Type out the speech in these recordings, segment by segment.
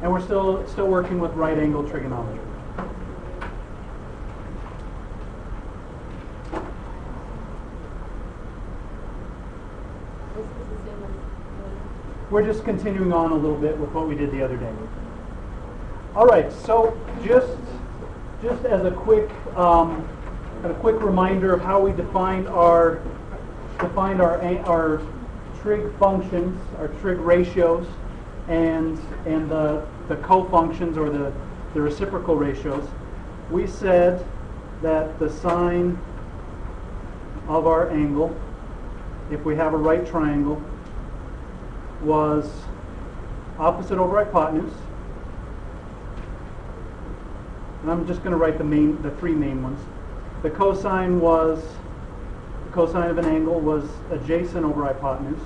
And we're still working with right angle trigonometry. We're just continuing on a little bit with what we did the other day. All right, so just as a quick reminder of how we defined our trig functions, our trig ratios, and the co-functions or the reciprocal ratios. We said that the sine of our angle, if we have a right triangle, was opposite over hypotenuse. And I'm just going to write the three main ones. The cosine of an angle was adjacent over hypotenuse.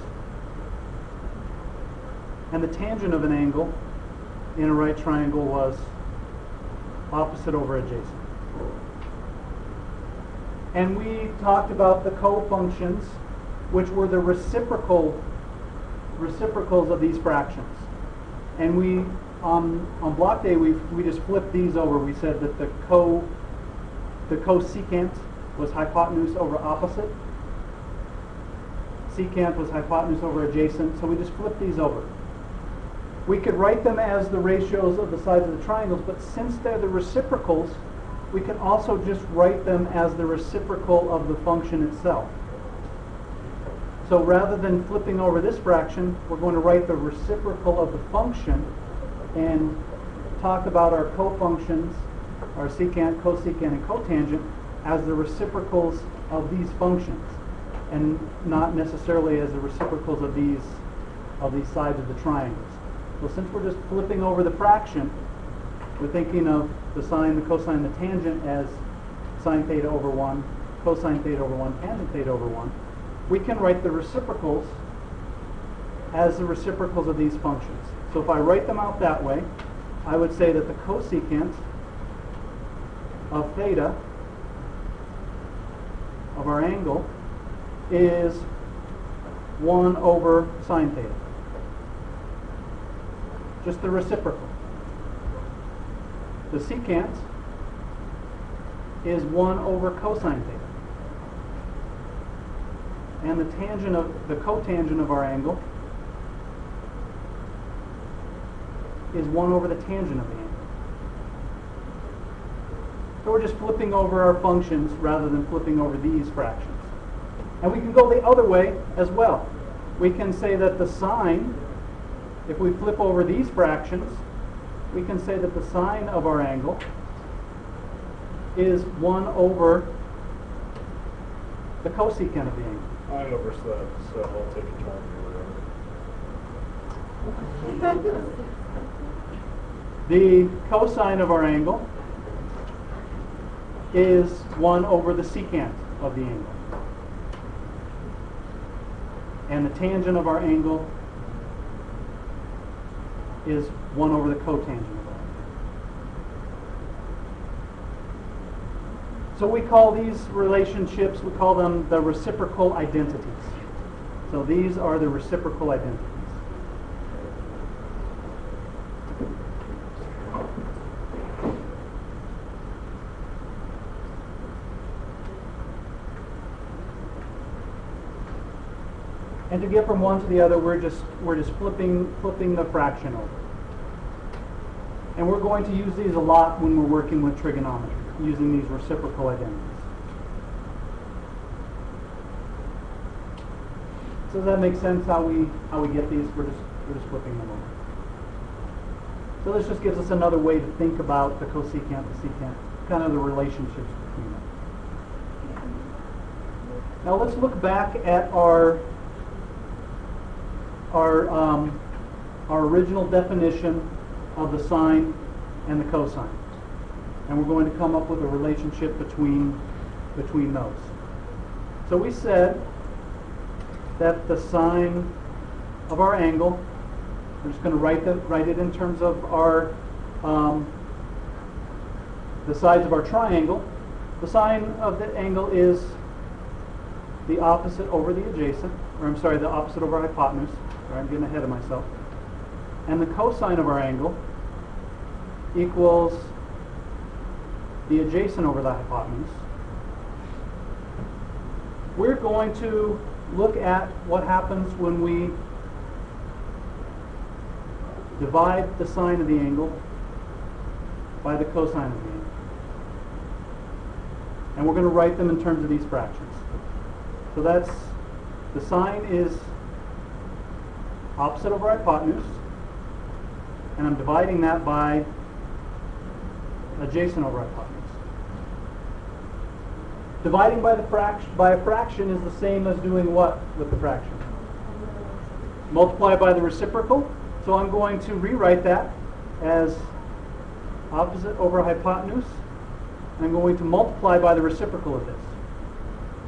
And the tangent of an angle in a right triangle was opposite over adjacent. And we talked about the co-functions, which were the reciprocals of these fractions. And we, on block day, we just flipped these over. We said that the cosecant was hypotenuse over opposite. Secant was hypotenuse over adjacent. So we just flipped these over. We could write them as the ratios of the sides of the triangles, but since they're the reciprocals, we can also just write them as the reciprocal of the function itself. So rather than flipping over this fraction, we're going to write the reciprocal of the function and talk about our co-functions, our secant, cosecant, and cotangent as the reciprocals of these functions, and not necessarily as the reciprocals of these sides of the triangles. So since we're just flipping over the fraction, we're thinking of the sine, the cosine, the tangent as sine theta over 1, cosine theta over 1, tangent theta over 1. We can write the reciprocals as the reciprocals of these functions. So if I write them out that way, I would say that the cosecant of theta of our angle is 1 over sine theta. Just the reciprocal. The secant is 1 over cosine theta. And the cotangent of our angle is 1 over the tangent of the angle. So we're just flipping over our functions rather than flipping over these fractions. And we can go the other way as well. We can say that the sine, if we flip over these fractions, we can say that the sine of our angle is 1 over the cosecant of the angle. I overslept, so I'll take a turn for whatever. The cosine of our angle is 1 over the secant of the angle. And the tangent of our angle is 1 over the cotangent of our angle. So we call these relationships, we call them the reciprocal identities. So these are the reciprocal identities. And to get from one to the other, we're just flipping the fraction over. And we're going to use these a lot when we're working with trigonometry, using these reciprocal identities. So does that make sense how we get these? We're just flipping them over. So this just gives us another way to think about the cosecant, the secant, kind of the relationships between them. Now let's look back at our original definition of the sine and the cosine. And we're going to come up with a relationship between those. So we said that the sine of our angle, we're just going to write it in terms of our the sides of our triangle. The sine of the angle is the opposite over the adjacent, or I'm sorry, the opposite over hypotenuse. Sorry, I'm getting ahead of myself. And the cosine of our angle equals the adjacent over the hypotenuse. We're going to look at what happens when we divide the sine of the angle by the cosine of the angle. And we're going to write them in terms of these fractions. So that's, the sine is opposite over hypotenuse, and I'm dividing that by adjacent over hypotenuse. Dividing by a fraction is the same as doing what with the fraction? Multiply by the reciprocal. So I'm going to rewrite that as opposite over hypotenuse. And I'm going to multiply by the reciprocal of this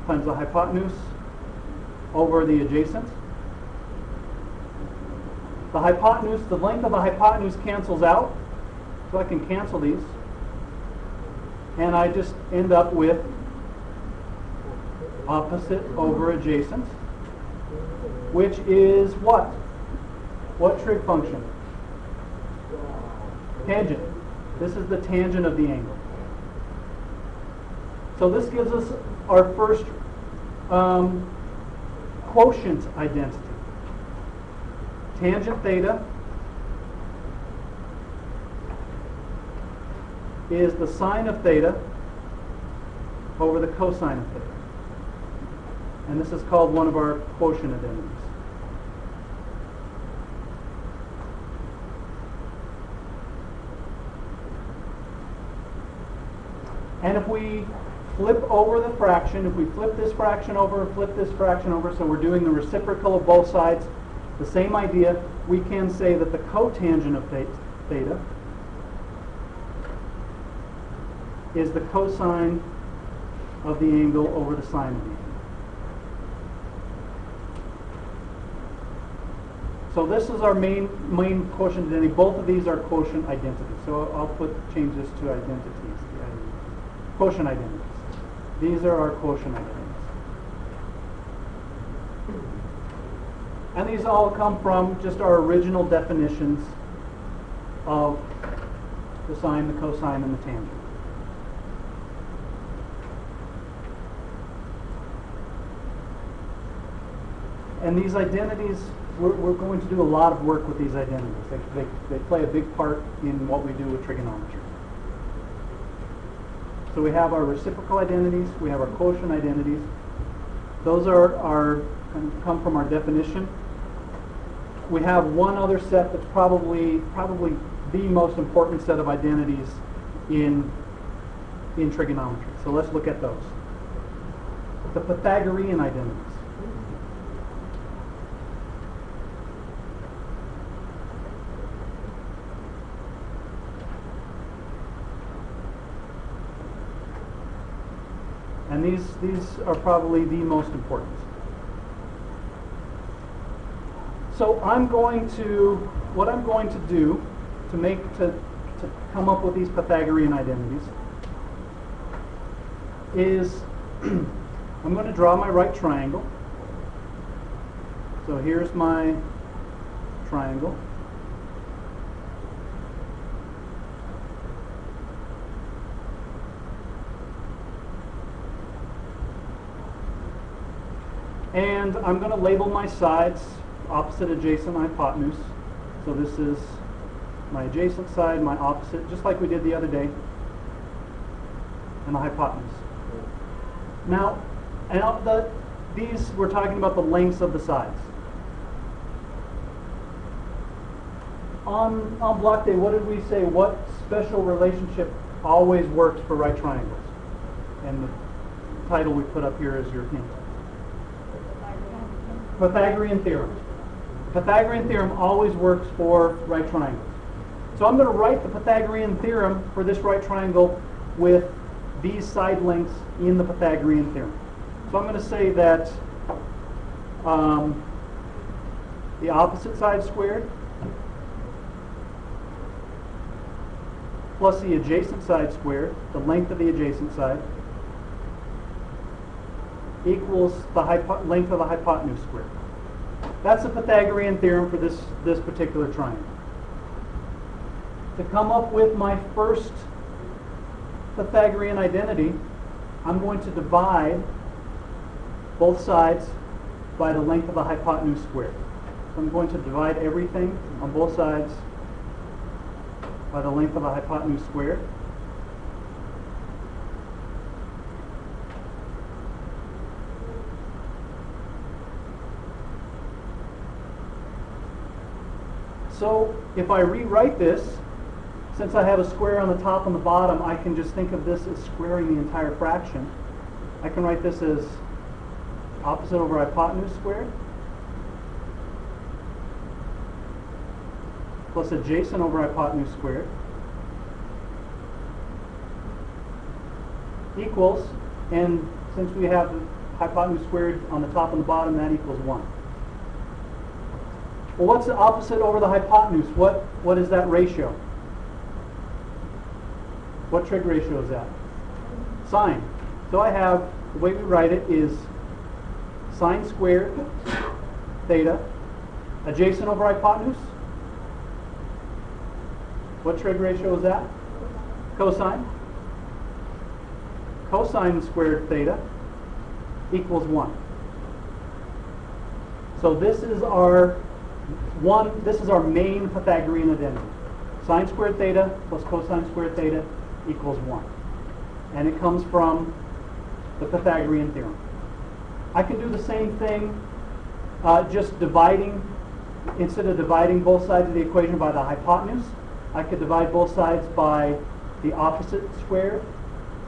times the hypotenuse over the adjacent. The hypotenuse, the length of the hypotenuse cancels out, so I can cancel these. And I just end up with opposite over adjacent, which is what? What trig function? Tangent. This is the tangent of the angle. So this gives us our first quotient identity. Tangent theta is the sine of theta over the cosine of theta. And this is called one of our quotient identities. And if we flip over the fraction, if we flip this fraction over, flip this fraction over, so we're doing the reciprocal of both sides, the same idea, we can say that the cotangent of theta is the cosine of the angle over the sine of the angle. So this is our main quotient identity. Both of these are quotient identities. So I'll change this to identities. Quotient identities. These are our quotient identities. And these all come from just our original definitions of the sine, the cosine, and the tangent. And these identities, we're going to do a lot of work with these identities. They play a big part in what we do with trigonometry. So we have our reciprocal identities, we have our quotient identities. Those come from our definition. We have one other set that's probably the most important set of identities in trigonometry. So let's look at those. The Pythagorean identities. And these are probably the most important. So what I'm going to do to come up with these Pythagorean identities is I'm going to draw my right triangle. So here's my triangle. And I'm going to label my sides opposite, adjacent, hypotenuse. So this is my adjacent side, my opposite, just like we did the other day, and the hypotenuse. Now, these, we're talking about the lengths of the sides. On block day, what did we say? What special relationship always works for right triangles? And the title we put up here is your hint. Pythagorean Theorem. Pythagorean Theorem always works for right triangles. So I'm going to write the Pythagorean Theorem for this right triangle with these side lengths in the Pythagorean Theorem. So I'm going to say that the opposite side squared plus the adjacent side squared, the length of the adjacent side, equals the length of the hypotenuse squared. That's the Pythagorean theorem for this particular triangle. to come up with my first Pythagorean identity, I'm going to divide both sides by the length of the hypotenuse squared. So I'm going to divide everything on both sides by the length of the hypotenuse squared. So if I rewrite this, since I have a square on the top and the bottom, I can just think of this as squaring the entire fraction. I can write this as opposite over hypotenuse squared plus adjacent over hypotenuse squared equals, and since we have the hypotenuse squared on the top and the bottom, that equals 1. Well, what's the opposite over the hypotenuse? What is that ratio? What trig ratio is that? Sine. So I have, the way we write it is sine squared theta adjacent over hypotenuse. What trig ratio is that? Cosine. Cosine squared theta equals 1. So this is our main Pythagorean identity. Sine squared theta plus cosine squared theta equals 1. And it comes from the Pythagorean theorem. I can do the same thing, just dividing, instead of dividing both sides of the equation by the hypotenuse, I could divide both sides by the opposite squared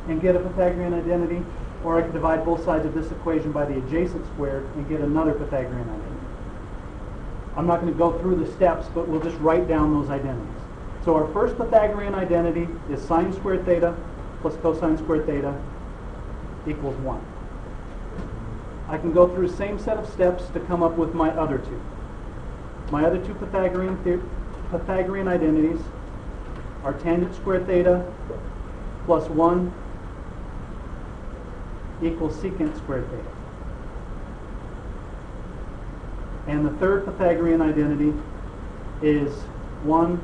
and get a Pythagorean identity, or I could divide both sides of this equation by the adjacent squared and get another Pythagorean identity. I'm not going to go through the steps, but we'll just write down those identities. So our first Pythagorean identity is sine squared theta plus cosine squared theta equals 1. I can go through the same set of steps to come up with my other two. My other two Pythagorean identities are tangent squared theta plus 1 equals secant squared theta. And the third Pythagorean identity is 1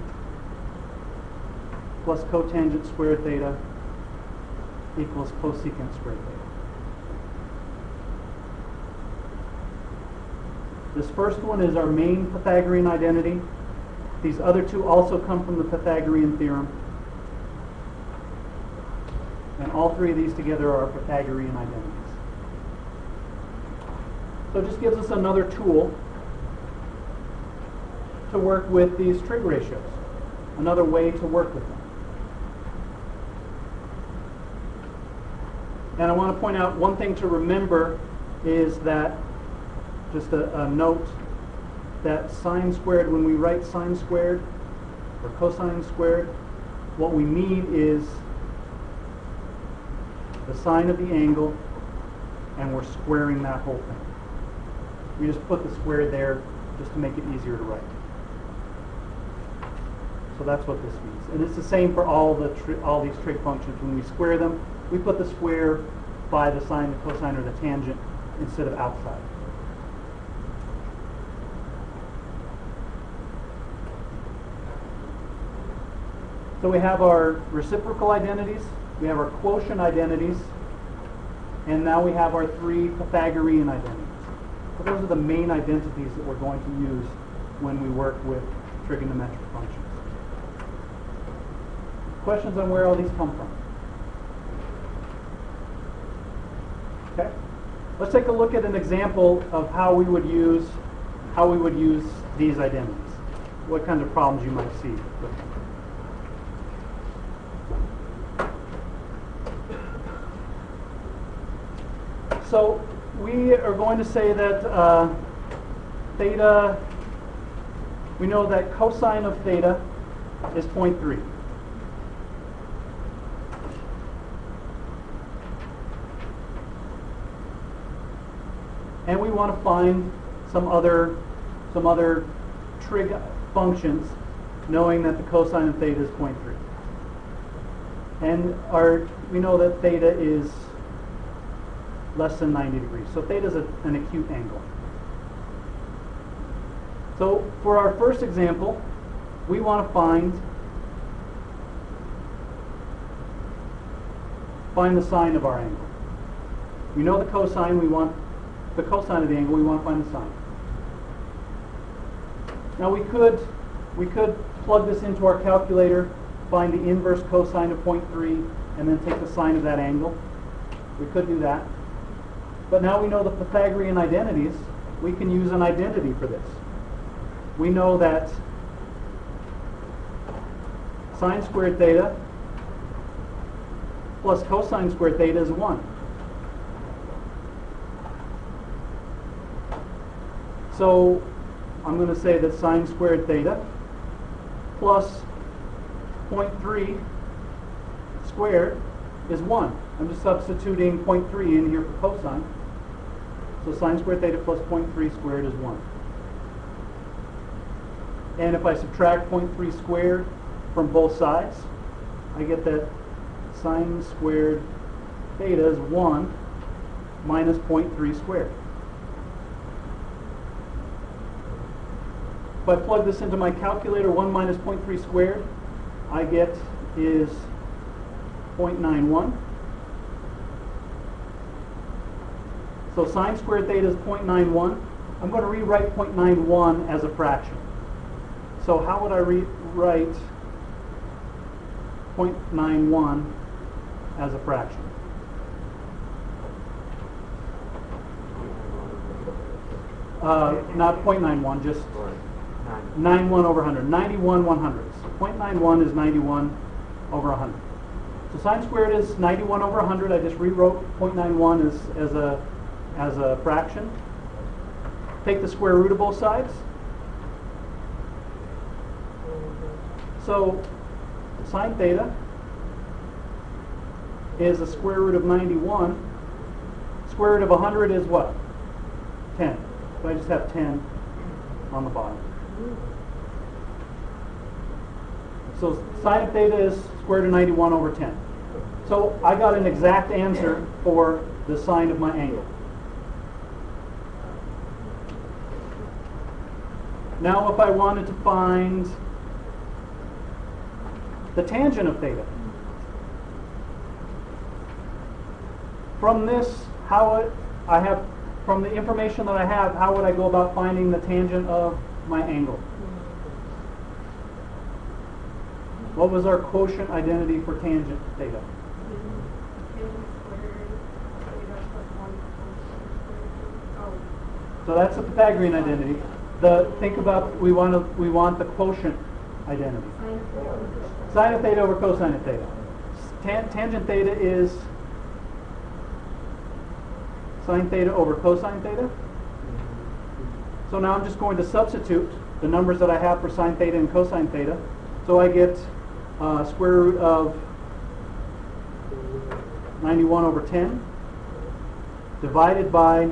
plus cotangent squared theta equals cosecant squared theta. This first one is our main Pythagorean identity. These other two also come from the Pythagorean theorem. And all three of these together are Pythagorean identities. So it just gives us another tool to work with these trig ratios. Another way to work with them. And I want to point out one thing to remember is that, just a note, that sine squared, when we write sine squared or cosine squared, what we mean is the sine of the angle, and we're squaring that whole thing. We just put the square there just to make it easier to write. So that's what this means. And it's the same for all these trig functions. When we square them, we put the square by the sine, the cosine, or the tangent instead of outside. So we have our reciprocal identities, we have our quotient identities, and now we have our three Pythagorean identities. So those are the main identities that we're going to use when we work with trigonometric functions. Questions on where all these come from? Okay. Let's take a look at an example of how we would use these identities. What kinds of problems you might see with them. So we are going to say that theta, we know that cosine of theta is 0.3. And we want to find some other trig functions, knowing that the cosine of theta is 0.3. And we know that theta is less than 90 degrees. So theta is an acute angle. So for our first example, we want to find find the sine of our angle. We know the cosine, we want the cosine of the angle, we want to find the sine. Now we could plug this into our calculator, find the inverse cosine of 0.3, and then take the sine of that angle. We could do that. But now we know the Pythagorean identities, we can use an identity for this. We know that sine squared theta plus cosine squared theta is 1. So I'm going to say that sine squared theta plus 0.3 squared is 1. I'm just substituting 0.3 in here for cosine. So sine squared theta plus 0.3 squared is 1. And if I subtract 0.3 squared from both sides, I get that sine squared theta is 1 minus 0.3 squared. If I plug this into my calculator, 1 minus 0.3 squared, I get is 0.91. So sine squared theta is 0.91. I'm going to rewrite 0.91 as a fraction. So how would I rewrite 0.91 as a fraction? Not 0.91, just 91 over 100. 91 100ths. 0.91 is 91 over 100. So sine squared is 91 over 100. I just rewrote 0.91 as a fraction. Take the square root of both sides. So sine theta is the square root of 91. Square root of 100 is what? 10. So I just have 10 on the bottom. So sine of theta is square root of 91 over 10. So I got an exact answer for the sine of my angle. Now if I wanted to find the tangent of theta, from this, from the information that I have, how would I go about finding the tangent of my angle? What was our quotient identity for tangent theta? So that's the Pythagorean identity. Think about we want the quotient identity. Sine of theta over cosine of theta. Tangent theta is sine theta over cosine theta. So now I'm just going to substitute the numbers that I have for sine theta and cosine theta. So I get square root of 91 over 10 divided by,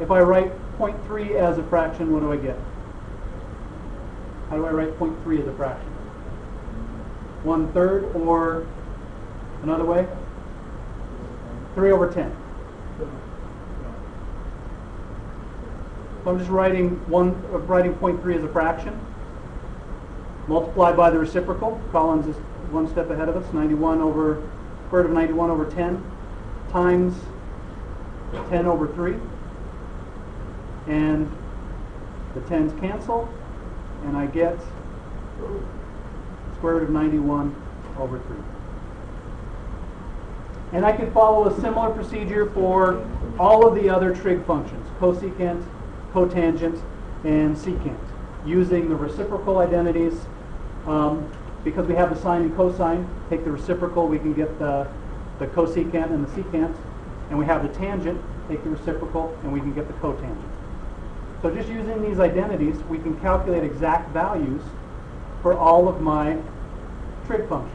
if I write 0.3 as a fraction, what do I get? How do I write 0.3 as a fraction? 1/3, or another way? 3 over 10. So I'm just writing 0.3 as a fraction, multiplied by the reciprocal. Collins is one step ahead of us. 91 over square root of 91 over 10 times 10 over 3, and the 10's cancel, and I get square root of 91 over 3. And I can follow a similar procedure for all of the other trig functions, cosecant, cotangent, and secant, using the reciprocal identities. Because we have the sine and cosine, take the reciprocal, we can get the cosecant and the secant. And we have the tangent, take the reciprocal, and we can get the cotangent. So just using these identities, we can calculate exact values for all of my trig functions.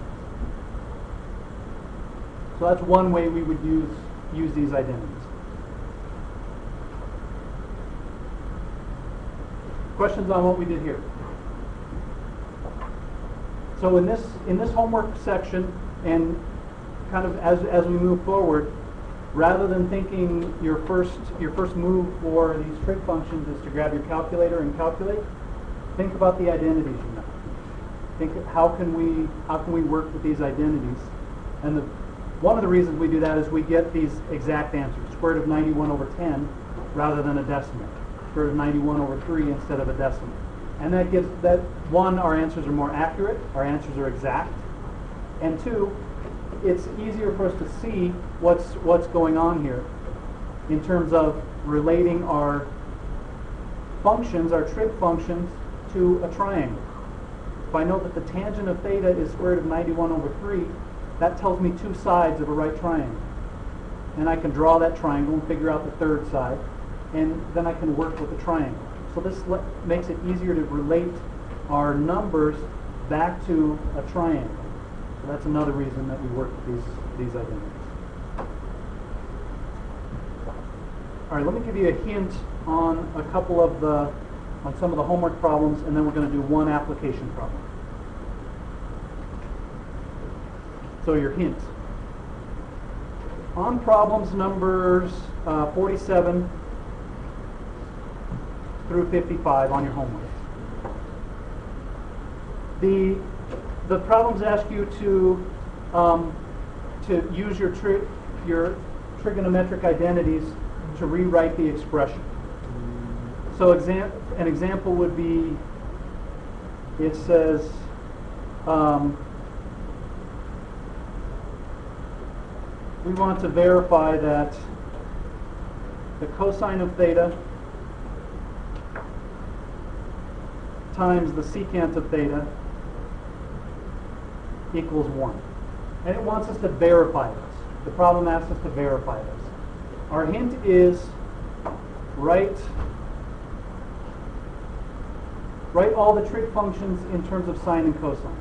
So that's one way we would use these identities. Questions on what we did here? So in this homework section, and kind of as we move forward, rather than thinking your first move for these trig functions is to grab your calculator and calculate, think about the identities you know. Think how can we work with these identities And one of the reasons we do that is we get these exact answers. Square root of 91 over 10 rather than a decimal. Square root of 91 over 3 instead of a decimal. And that gives that, one, our answers are more accurate, our answers are exact. And two, it's easier for us to see what's going on here in terms of relating our functions, our trig functions, to a triangle. If I know that the tangent of theta is square root of 91 over 3, that tells me two sides of a right triangle. And I can draw that triangle and figure out the third side, and then I can work with the triangle. So this makes it easier to relate our numbers back to a triangle. So that's another reason that we work with these identities. All right, let me give you a hint on on some of the homework problems, and then we're going to do one application problem. So your hint. On problems numbers 47 through 55 on your homework, the problems ask you to use your trigonometric identities to rewrite the expression. So an example would be, it says we want to verify that the cosine of theta times the secant of theta equals 1. And it wants us to verify this. The problem asks us to verify this. Our hint is write all the trig functions in terms of sine and cosine.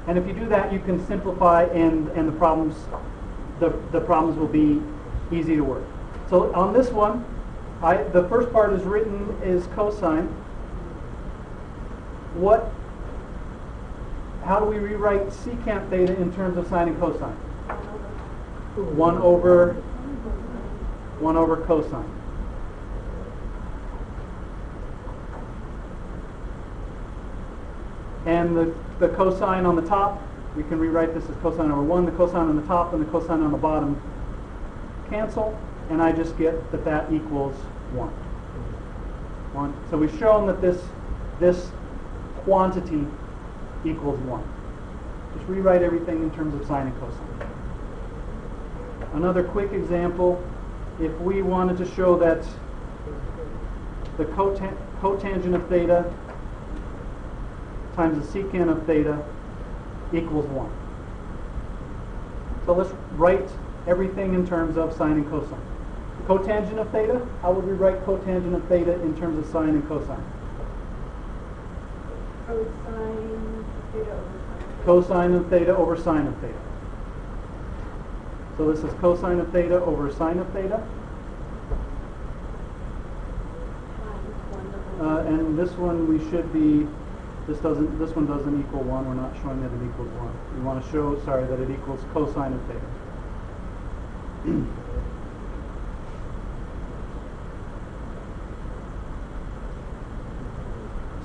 And if you do that, you can simplify, and the problems will be easy to work. So on this one, the first part is written is cosine. How do we rewrite secant theta in terms of sine and cosine? 1 over cosine. And the cosine on the top, we can rewrite this as cosine over 1. The cosine on the top and the cosine on the bottom cancel, and I just get that equals 1. So we've shown that this quantity equals 1. Just rewrite everything in terms of sine and cosine. Another quick example, if we wanted to show that the cotangent of theta times the secant of theta equals 1. So let's write everything in terms of sine and cosine. Cotangent of theta, how would we write cotangent of theta in terms of sine and cosine? Cosine of theta over sine of theta. So this is cosine of theta over sine of theta. And this one we should be, this one doesn't equal 1. We're not showing that it equals 1. We want to show, that it equals cosine of theta.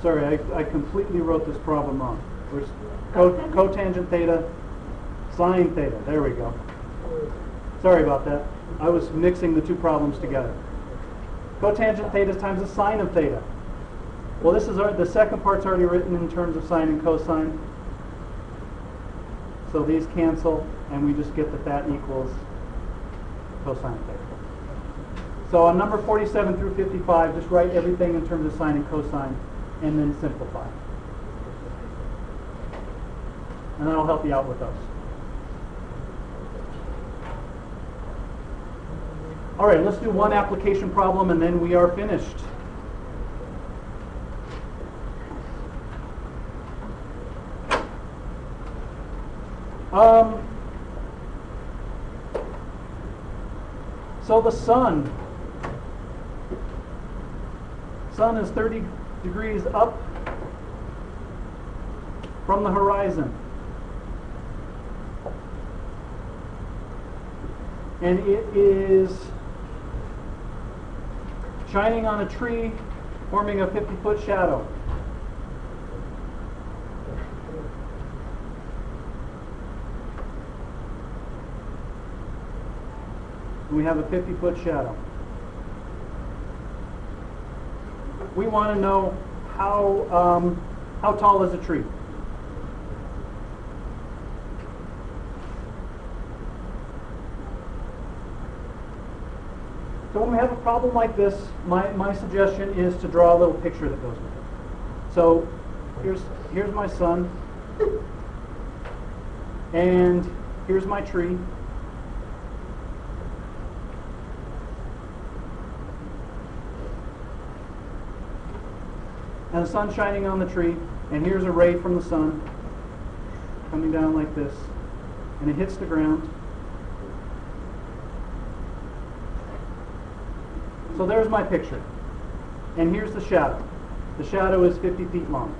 Sorry, I completely wrote this problem wrong. There's cotangent theta, sine theta. There we go. Sorry about that. I was mixing the two problems together. Cotangent theta times the sine of theta. Well, this is the second part's already written in terms of sine and cosine. So these cancel, and we just get that equals cosine theta. So on number 47 through 55, just write everything in terms of sine and cosine, and then simplify. And that'll help you out with those. All right, let's do one application problem, and then we are finished. So the sun is 30 degrees up from the horizon. and it is shining on a tree, forming a 50-foot shadow. We have a 50-foot shadow. We want to know how tall is a tree? So when we have a problem like this, my suggestion is to draw a little picture that goes with it. So here's my sun, and here's my tree. And the sun's shining on the tree, and here's a ray from the sun coming down like this, and it hits the ground. So there's my picture. And here's the shadow. The shadow is 50 feet long.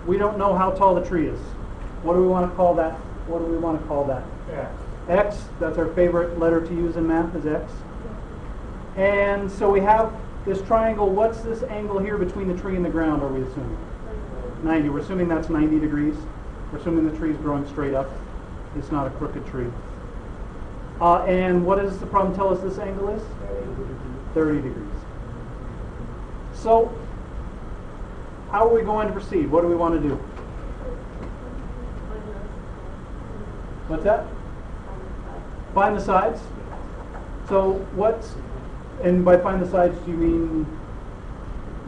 We don't know how tall the tree is. What do we want to call that? What do we want to call that? X. X, that's our favorite letter to use in math, is X. And so we have this triangle. What's this angle here between the tree and the ground, are we assuming? 90. We're assuming that's 90 degrees. We're assuming the tree is growing straight up. It's not a crooked tree. And what does the problem tell us this angle is? 30 degrees. So, how are we going to proceed? What do we want to do? What's that? Find the sides. So and by find the sides, do you mean,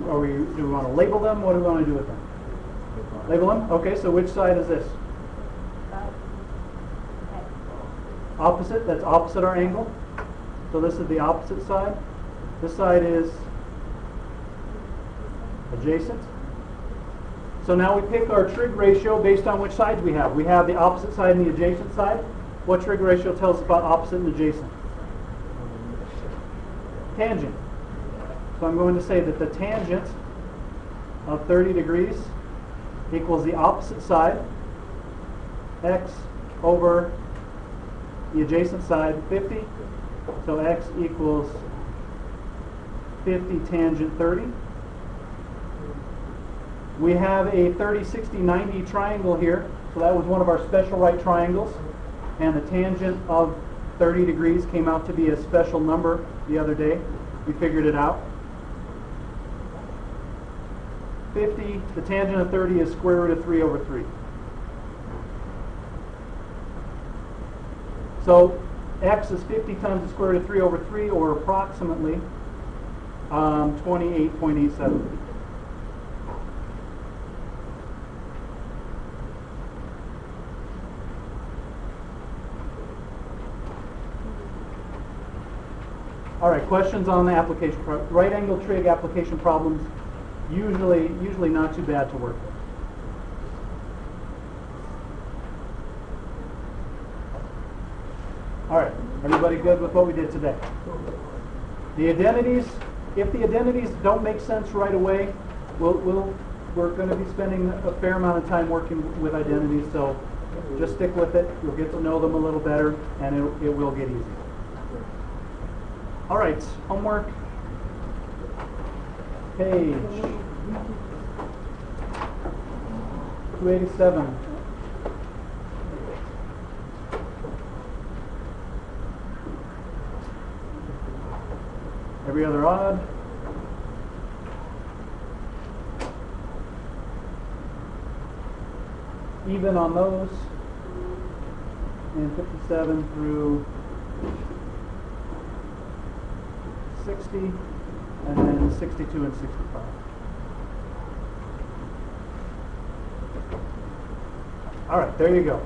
do we want to label them? What do we want to do with them? Label them? Okay, so which side is this? Opposite, that's opposite our angle. So this is the opposite side. This side is adjacent. So now we pick our trig ratio based on which sides we have. We have the opposite side and the adjacent side. What trig ratio tells us about opposite and adjacent? Tangent. So I'm going to say that the tangent of 30 degrees equals the opposite side, x, over the adjacent side, 50. So x equals 50 tangent 30. We have a 30, 60, 90 triangle here. So that was one of our special right triangles. And the tangent of 30 degrees came out to be a special number the other day. We figured it out. 50, the tangent of 30 is square root of 3 over 3. So x is 50 times the square root of 3 over 3, or approximately 28.87. All right, questions on the application. Right angle trig application problems, usually not too bad to work with. All right, everybody good with what we did today? The identities, if the identities don't make sense right away, we're going to be spending a fair amount of time working with identities, so just stick with it. You'll get to know them a little better, and it will get easier. All right, homework, page 287. Every other odd. Even on those. And 57 through 60, and then 62 and 65. All right, there you go.